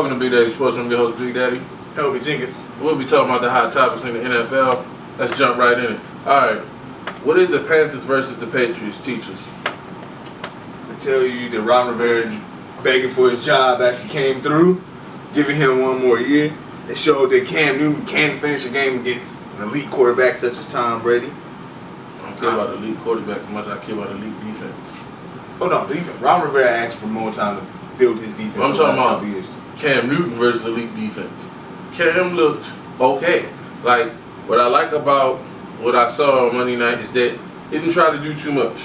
Welcome to Bigdaddie Sports. I'm your host, Bigdaddie. Helby Jenkins. We'll be talking about the hot topics in the NFL. Let's jump right in it. All right. What did the Panthers versus the Patriots teach us? I tell you that Ron Rivera begging for his job actually came through, giving him one more year. It showed that Cam Newton can finish a game against an elite quarterback such as Tom Brady. I don't care about elite quarterback as much as I care about elite defense. Hold on, defense. Ron Rivera asked for more time to build his defense. I'm talking about Cam Newton versus elite defense. Cam looked okay. Like, what I like about what I saw on Monday night is that he didn't try to do too much.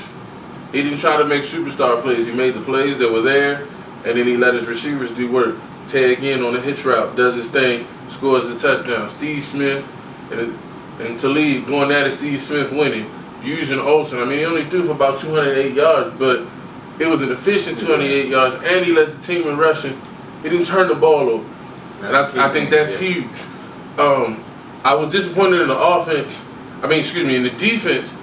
He didn't try to make superstar plays. He made the plays that were there, and then he let his receivers do work. Tag in on the hitch route, does his thing, scores the touchdown. Steve Smith and Talib going at it, Steve Smith winning. Using Olsen. I mean, he only threw for about 208 yards, but it was an efficient 208 yards, and he led the team in rushing. He didn't turn the ball over. And I think that's huge. I was disappointed in the offense. In the defense.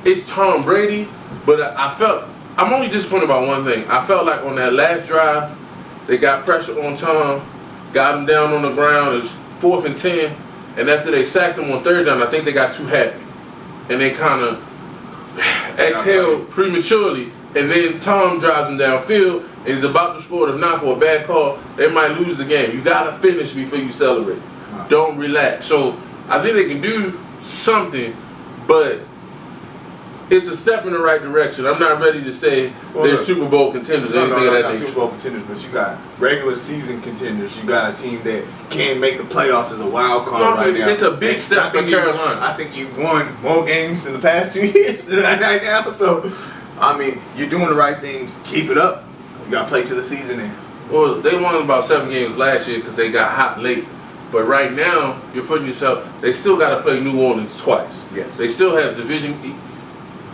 It's Tom Brady, but I'm only disappointed about one thing. I felt like on that last drive, they got pressure on Tom, got him down on the ground. It was 4th and 10, and after they sacked him on 3rd down, I think they got too happy, and they kind of exhaled prematurely. And then Tom drives him downfield, and he's about to score. If not for a bad call, they might lose the game. You gotta finish before you celebrate. Don't relax. So I think they can do something, but it's a step in the right direction. I'm not ready to say they're Super Bowl contenders or anything of that nature. Super Bowl contenders, but you got regular season contenders. You got a team that can make the playoffs as a wild card right now. It's a big step for Carolina. I think you've won more games in the past 2 years than right now. So, I mean, you're doing the right thing. Keep it up. You got to play to the season end. Well, they won about 7 games last year because they got hot late. But right now, you're putting yourself. They still got to play New Orleans twice. Yes. They still have division.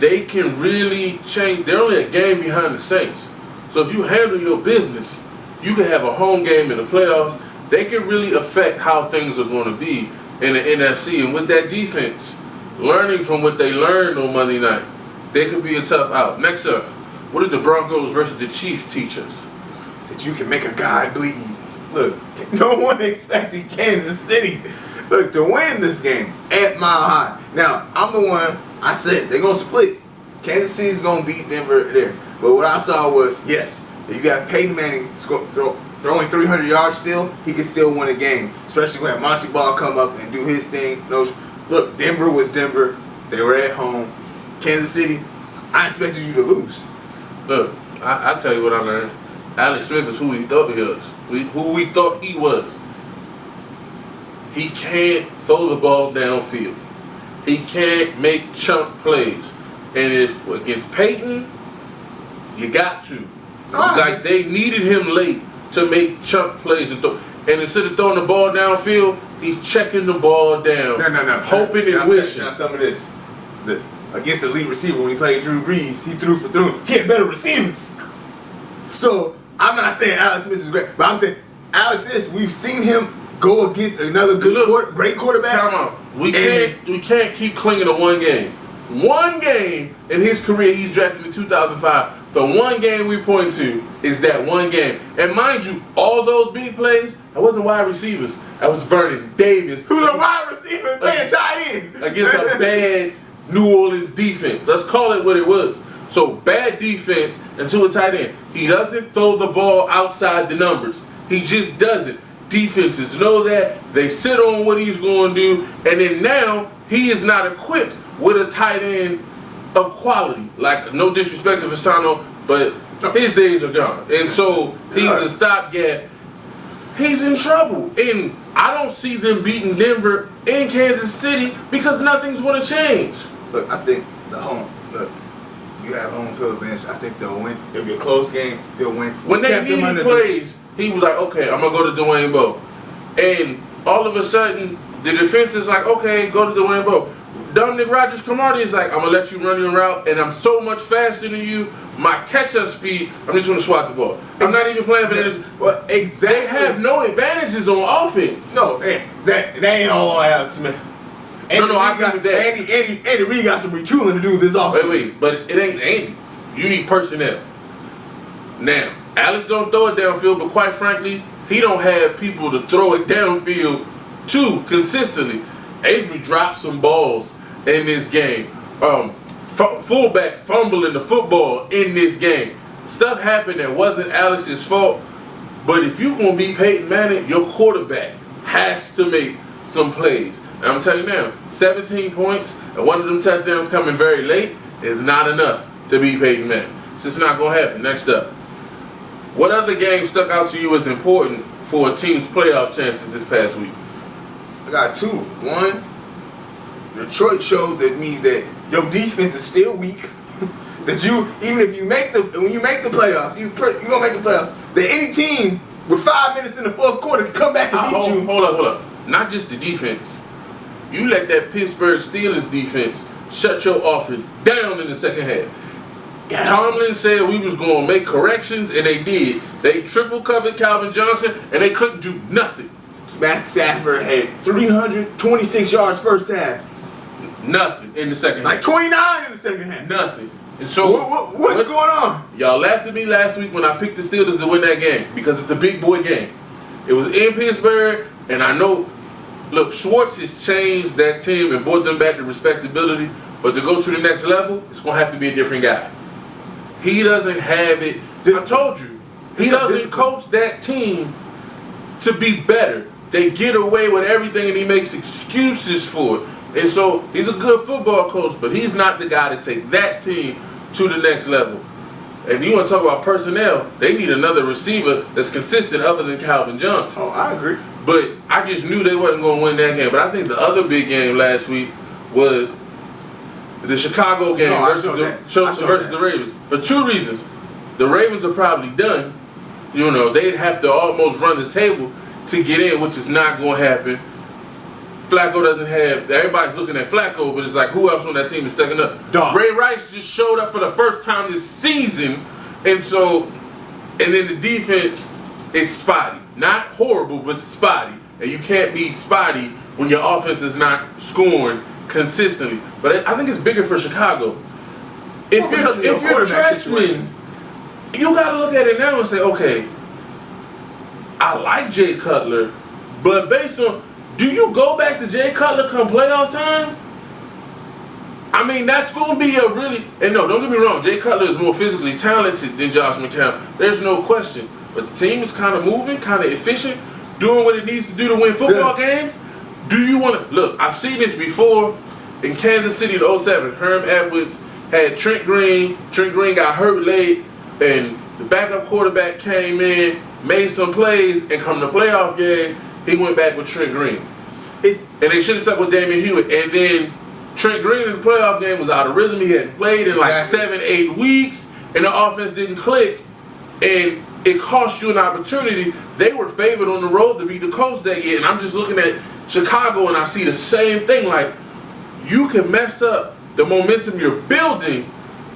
They can really change. They're only a game behind the Saints. So if you handle your business, you can have a home game in the playoffs. They can really affect how things are going to be in the NFC. And with that defense, learning from what they learned on Monday night, they could be a tough out. Next up, what did the Broncos versus the Chiefs teach us? That you can make a guy bleed. Look, no one expected Kansas City, to win this game at Mile High. Now, I'm the one, I said, they're going to split. Kansas City's going to beat Denver there. But what I saw was, yes, if you got Peyton Manning throwing 300 yards still, he can still win a game. Especially when Monty Ball come up and do his thing. Look, Denver was Denver. They were at home. Kansas City, I expected you to lose. Look, I tell you what I learned. Alex Smith is who he thought he was. Who we thought he was. He can't throw the ball downfield. He can't make chunk plays. And if against Peyton, you got to. Like they needed him late to make chunk plays and throw. And instead of throwing the ball downfield, he's checking the ball down. No. Hoping and wishing. Now some of this. Against the elite receiver when he played Drew Brees, he threw for throwing. He had better receivers. So I'm not saying Alex Smith is great, but I'm saying Alex is. We've seen him go against another great quarterback. Time out. We can't keep clinging to one game. One game in his career, he's drafted in 2005. The one game we point to is that one game. And mind you, all those big plays, that wasn't wide receivers. That was Vernon Davis. Who's a wide receiver playing tight end against a bad New Orleans defense. Let's call it what it was. So bad defense and to a tight end. He doesn't throw the ball outside the numbers. He just doesn't. Defenses know that. They sit on what he's going to do. And then now he is not equipped with a tight end of quality. Like, no disrespect to Fasano, but his days are gone. And so he's a stopgap. He's in trouble. And I don't see them beating Denver and Kansas City because nothing's going to change. Look, I think you have home field advantage. I think they'll win. It'll be a close game. They'll win. When they needed plays, he was like, okay, I'm going to go to Dwayne Bowe. And all of a sudden, the defense is like, okay, go to Dwayne Bowe. Dominic Rodgers-Cromartie is like, I'm going to let you run your route, and I'm so much faster than you. My catch-up speed, I'm just going to swat the ball. I'm not even playing for this. Well, exactly. They have no advantages on offense. No, that ain't all Alex Smith. No, I agree with that. Andy Reid got some retooling to do with this offense. Wait, but it ain't Andy. You need personnel. Now, Alex don't throw it downfield, but quite frankly, he don't have people to throw it downfield to consistently. Avery dropped some balls in this game. Fullback fumbling the football in this game. Stuff happened that wasn't Alex's fault. But if you're going to be Peyton Manning, your quarterback has to make some plays. And I'm telling you now, 17 points and one of them touchdowns coming very late is not enough to beat Peyton Manning. It's just not going to happen. Next up. What other game stuck out to you as important for a team's playoff chances this past week? I got two. One, Detroit showed me that your defense is still weak. That even if when you make the playoffs, you're gonna make the playoffs. That any team with 5 minutes in the fourth quarter can come back and beat you. Hold up. Not just the defense. You let that Pittsburgh Steelers defense shut your offense down in the second half. Tomlin said we was going to make corrections, and they did. They triple covered Calvin Johnson, and they couldn't do nothing. Matt Stafford had 326 yards first half. Nothing in the second half. Like 29 in the second half. Nothing. And so what's going on? Y'all laughed at me last week when I picked the Steelers to win that game because it's a big boy game. It was in Pittsburgh, and I know, look, Schwartz has changed that team and brought them back to respectability, but to go to the next level, it's going to have to be a different guy. He doesn't have it. I told you. He doesn't coach that team to be better. They get away with everything and he makes excuses for it. And so he's a good football coach, but he's not the guy to take that team to the next level. And you want to talk about personnel, they need another receiver that's consistent other than Calvin Johnson. Oh, I agree. But I just knew they wasn't going to win that game. But I think the other big game last week was the Chicago game versus the Ravens. For two reasons. The Ravens are probably done. You know, they'd have to almost run the table to get in, which is not going to happen. Flacco doesn't have, everybody's looking at Flacco, but it's like, who else on that team is stepping up? Ray Rice just showed up for the first time this season, and then the defense is spotty. Not horrible, but spotty. And you can't be spotty when your offense is not scoring consistently. But I think it's bigger for Chicago. If you're a freshman, you got to look at it now and say, okay, I like Jay Cutler, but based on, do you go back to Jay Cutler come playoff time? I mean, that's going to be a really, and no, don't get me wrong, Jay Cutler is more physically talented than Josh McCown. There's no question. But the team is kind of moving, kind of efficient, doing what it needs to do to win football games. Do you want to, look, I've seen this before in Kansas City in 07. Herm Edwards had Trent Green. Trent Green got hurt late, and the backup quarterback came in, made some plays, and come to the playoff game, he went back with Trent Green. And they should have stuck with Damian Hewitt. And then Trent Green in the playoff game was out of rhythm. He hadn't played in like 7-8 weeks, and the offense didn't click. And it cost you an opportunity. They were favored on the road to beat the Colts that year. And I'm just looking at Chicago, and I see the same thing. Like, you can mess up the momentum you're building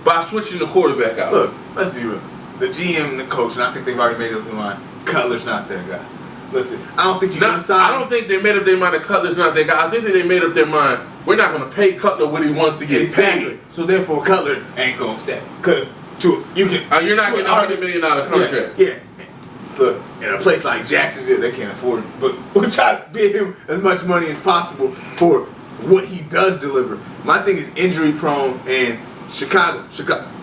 by switching the quarterback out. Look, let's be real. The GM and the coach, and I think they've already made up their mind, Cutler's not their guy. Listen, I don't think I don't think they made up their mind that Cutler's not their guy. I think that they made up their mind, we're not going to pay Cutler what he wants to get paid. So therefore, Cutler ain't going to stay. Because you're not getting a $100 million contract. Yeah. Look, in a place like Jacksonville, they can't afford it. But we'll try to pay him as much money as possible for what he does deliver. My thing is injury prone, and Chicago,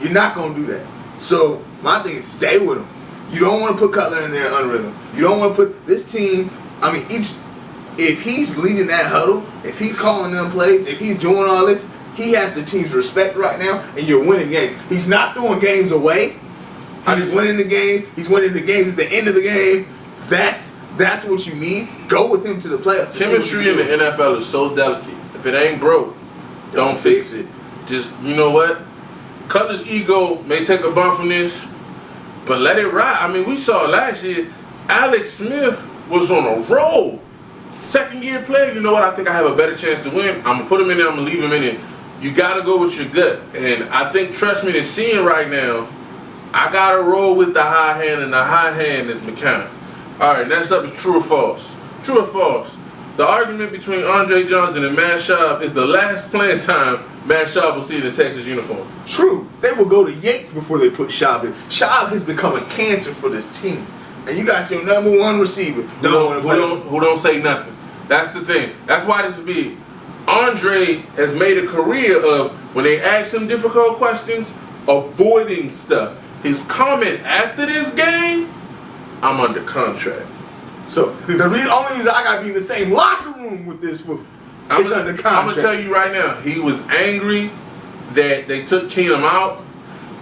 you're not going to do that. So my thing is stay with him. You don't want to put Cutler in there unrhythm. You don't want to put this team, if he's leading that huddle, if he's calling them plays, if he's doing all this, he has the team's respect right now, and you're winning games. He's not throwing games away. He's winning the games. He's winning the games at the end of the game. That's what you need. Go with him to the playoffs. Chemistry in the NFL is so delicate. If it ain't broke, don't fix it. Just, you know what? Cutler's ego may take a bump from this, but let it ride. I mean, we saw last year, Alex Smith was on a roll. Second year player, you know what? I think I have a better chance to win. I'm going to put him in there. I'm going to leave him in there. You got to go with your gut. And I think Trustman is seeing right now, I got to roll with the high hand, and the high hand is McCown. All right, next up is true or false. True or false? The argument between Andre Johnson and Matt Schaub is the last playing time Matt Schaub will see in the Texas uniform. True. They will go to Yates before they put Schaub in. Schaub has become a cancer for this team. and you got your number one receiver. Who don't say nothing. That's the thing. That's why this is big. Andre has made a career of, when they ask him difficult questions, avoiding stuff. His comment after this game, I'm under contract. So the only reason I gotta be in the same locker room with this fool is under contract. I'm gonna tell you right now, he was angry that they took Keenum out.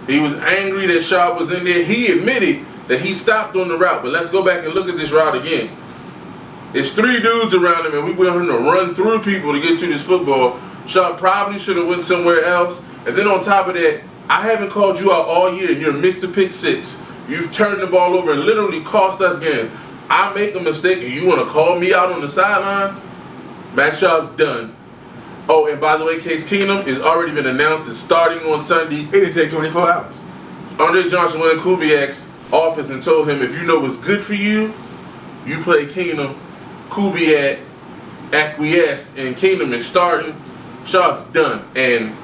He was angry that Sharp was in there. He admitted that he stopped on the route. But let's go back and look at this route again. There's 3 dudes around him, and we want him to run through people to get to this football. Sharp probably should have went somewhere else. And then on top of that, I haven't called you out all year, and you're Mr. Pick 6. You've turned the ball over and literally cost us games. I make a mistake, and you want to call me out on the sidelines? Matt Sharp's done. Oh, and by the way, Case Keenum has already been announced as starting on Sunday. It didn't take 24 hours. Andre Johnson went in Kubiak's office and told him, if you know what's good for you, you play Keenum. Kubiak acquiesced, and Keenum is starting. Sharp's done. And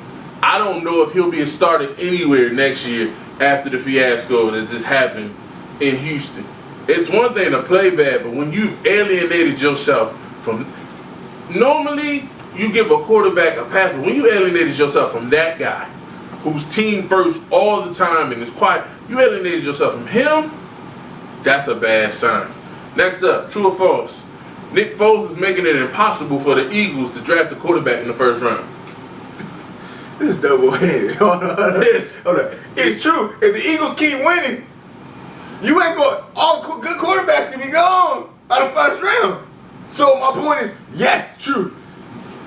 I don't know if he'll be a starter anywhere next year after the fiasco that just happened in Houston. It's one thing to play bad, but when you've alienated yourself from... Normally, you give a quarterback a pass, but when you alienated yourself from that guy, who's team first all the time and is quiet, you alienated yourself from him, that's a bad sign. Next up, true or false? Nick Foles is making it impossible for the Eagles to draft a quarterback in the first round. This is double-headed. Hold on. It's true. If the Eagles keep winning, you ain't going. All good quarterbacks can be gone out of first round. So my point is, yes, true.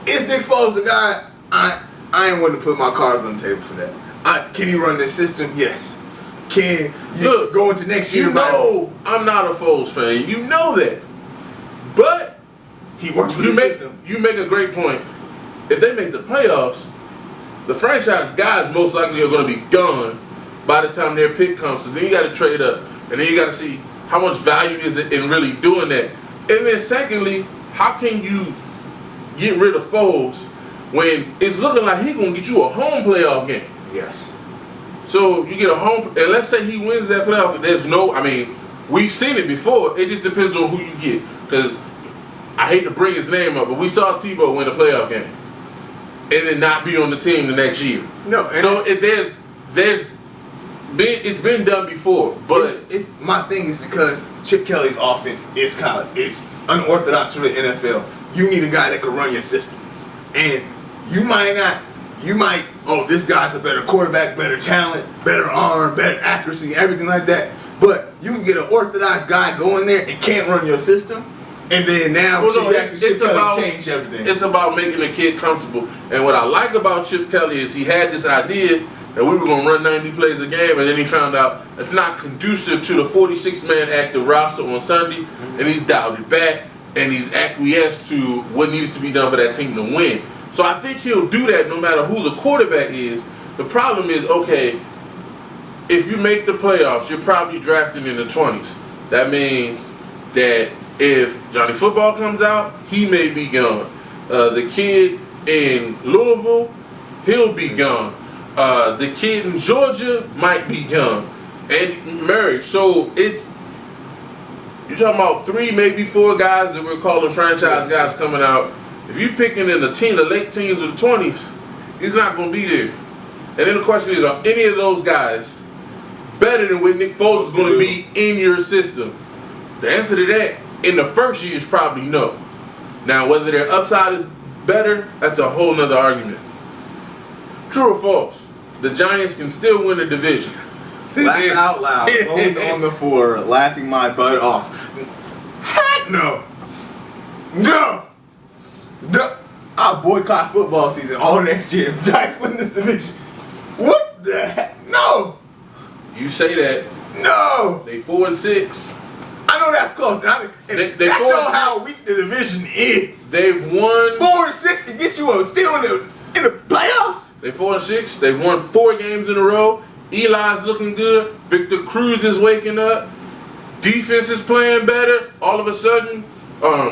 Is Nick Foles the guy? I ain't willing to put my cards on the table for that. Can he run this system? Yes. Can you go into next year? You know, I'm not a Foles fan. You know that. But he works for the system. You make a great point. If they make the playoffs, the franchise guys most likely are going to be gone by the time their pick comes. So then you got to trade up, and then you got to see how much value is it in really doing that. And then secondly, how can you get rid of Foles when it's looking like he's going to get you a home playoff game? Yes. So you get a home, and let's say he wins that playoff. There's no, I mean, we've seen it before. It just depends on who you get. Because I hate to bring his name up, but we saw Tebow win a playoff game and then not be on the team the next year. No. So it's been done before, but it's my thing is because Chip Kelly's offense is it's unorthodox for the NFL. You need a guy that can run your system, and you might, this guy's a better quarterback, better talent, better arm, better accuracy, everything like that. But you can get an orthodox guy going there and can't run your system, and then now Chip Kelly changed everything. It's about making a kid comfortable. And what I like about Chip Kelly is he had this idea that we were going to run 90 plays a game, and then he found out it's not conducive to the 46-man active roster on Sunday, and he's dialed it back, and he's acquiesced to what needed to be done for that team to win. So I think he'll do that no matter who the quarterback is. The problem is, okay, if you make the playoffs, you're probably drafting in the 20s. That means that if Johnny Football comes out, he may be gone. The kid in Louisville, he'll be gone. The kid in Georgia might be gone. And Murray. So you're talking about 3, maybe 4 guys that we're calling franchise guys coming out. If you're picking in the late teens or the 20s, he's not going to be there. And then the question is, are any of those guys better than what Nick Foles is going to be in your system? The answer to that, in the first year, is probably no. Now, whether their upside is better, that's a whole nother argument. True or false? The Giants can still win the division. Laugh out loud. Hold on the floor, laughing my butt off. Heck no. No. No. I'll boycott football season all next year if Giants win this division. What the heck? No. You say that. No. They 4-6. I know that's close. That shows how weak the division is. They've won 4-6 to get you still in the playoffs. They 4-6. They've won 4 games in a row. Eli's looking good. Victor Cruz is waking up. Defense is playing better. All of a sudden,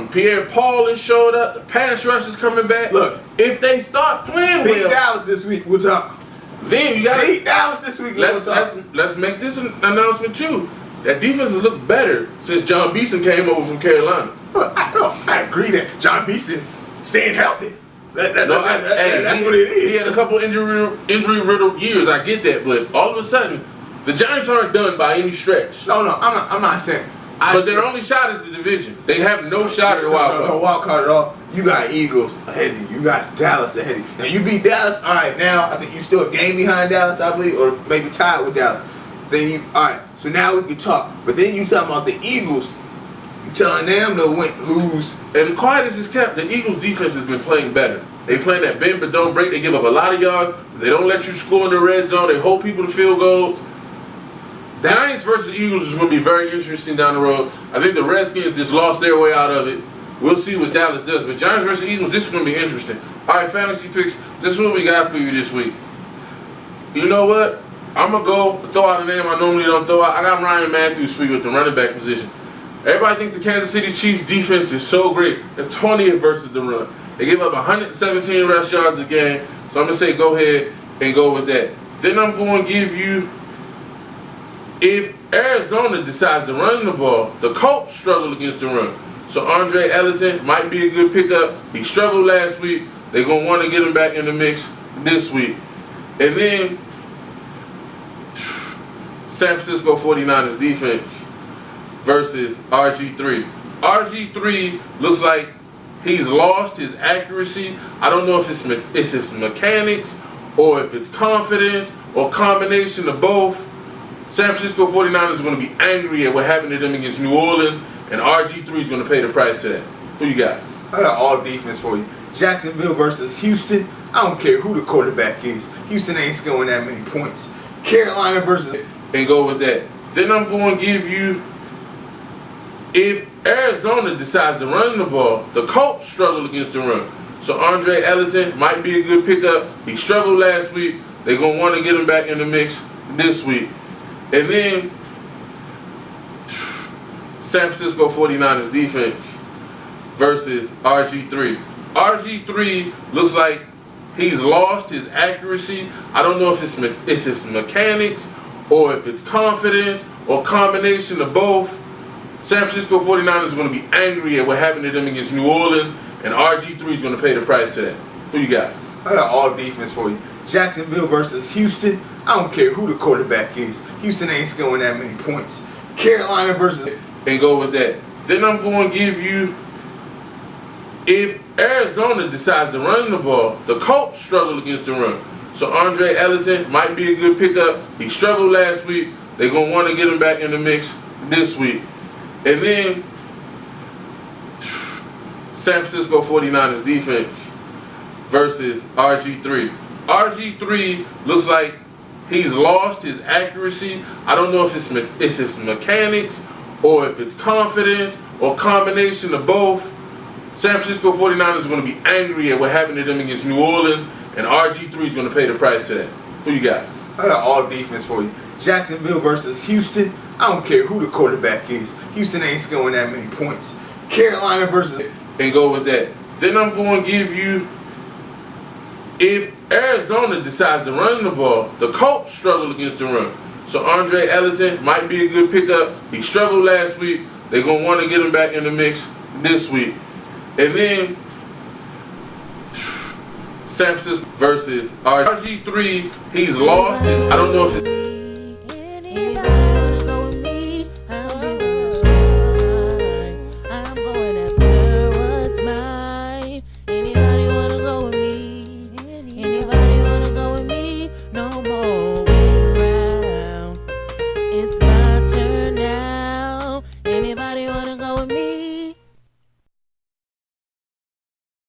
Pierre Paul has showed up. The pass rush is coming back. Look, if they start playing beat Dallas this week, we'll talk. Then you got beat Dallas this week. Let's make this an announcement too. that defense has looked better since John Beeson came over from Carolina. I agree that John Beeson staying healthy. That's what it is. He had a couple injury-riddled years. I get that, but all of a sudden, the Giants aren't done by any stretch. No, I'm not saying. But their only shot is the division. They have no shot at the wild card. No wild card at all. You got Eagles ahead of you. You got Dallas ahead of you. Now you beat Dallas. All right, now I think you still a game behind Dallas, I believe, or maybe tied with Dallas. Then you, all right. So now we can talk. But then you talking about the Eagles. You telling them to lose. And quiet as is kept, the Eagles defense has been playing better. They playing that bend but don't break. They give up a lot of yards. They don't let you score in the red zone. They hold people to field goals. Giants versus Eagles is going to be very interesting down the road. I think the Redskins just lost their way out of it. We'll see what Dallas does. But Giants versus Eagles, this is going to be interesting. All right, fantasy picks. This is what we got for you this week. You know what? I'm going to go throw out a name I normally don't throw out. I got Ryan Matthews for you at the running back position. Everybody thinks the Kansas City Chiefs defense is so great. They're 20th versus the run. They give up 117 rush yards a game. So I'm going to say go ahead and go with that. Then I'm going to give you, if Arizona decides to run the ball, the Colts struggle against the run. So Andre Ellington might be a good pickup. He struggled last week. They're going to want to get him back in the mix this week. And then San Francisco 49ers defense versus RG3. RG3 looks like he's lost his accuracy. I don't know if it's his mechanics or if it's confidence or combination of both. San Francisco 49ers are going to be angry at what happened to them against New Orleans, and RG3 is going to pay the price for that. Who you got? I got all defense for you. Jacksonville versus Houston. I don't care who the quarterback is. Houston ain't scoring that many points. Carolina versus... And go with that. Then I'm going to give you, if Arizona decides to run the ball, the Colts struggle against the run. So Andre Ellington might be a good pickup. He struggled last week. They're going to want to get him back in the mix this week. And then San Francisco 49ers defense versus RG3. RG3 looks like he's lost his accuracy. I don't know if it's his mechanics or if it's confidence or combination of both. San Francisco 49ers are going to be angry at what happened to them against New Orleans, and RG3 is going to pay the price for that. Who you got? I got all defense for you. Jacksonville versus Houston. I don't care who the quarterback is. Houston ain't scoring that many points. Carolina versus... And go with that. Then I'm going to give you, if Arizona decides to run the ball, the Colts struggle against the run. So Andre Ellington might be a good pickup. He struggled last week. They're going to want to get him back in the mix this week. And then San Francisco 49ers defense versus RG3. RG3 looks like he's lost his accuracy. I don't know if it's his mechanics or if it's confidence or combination of both. San Francisco 49ers are going to be angry at what happened to them against New Orleans, and RG3 is going to pay the price for that. Who you got? I got all defense for you. Jacksonville versus Houston. I don't care who the quarterback is. Houston ain't scoring that many points. Carolina versus... And go with that. Then I'm going to give you, if Arizona decides to run the ball, the Colts struggle against the run. So Andre Ellington might be a good pickup. He struggled last week. They're going to want to get him back in the mix this week. And then San Francisco versus RG3. He's lost his... I don't know if it's...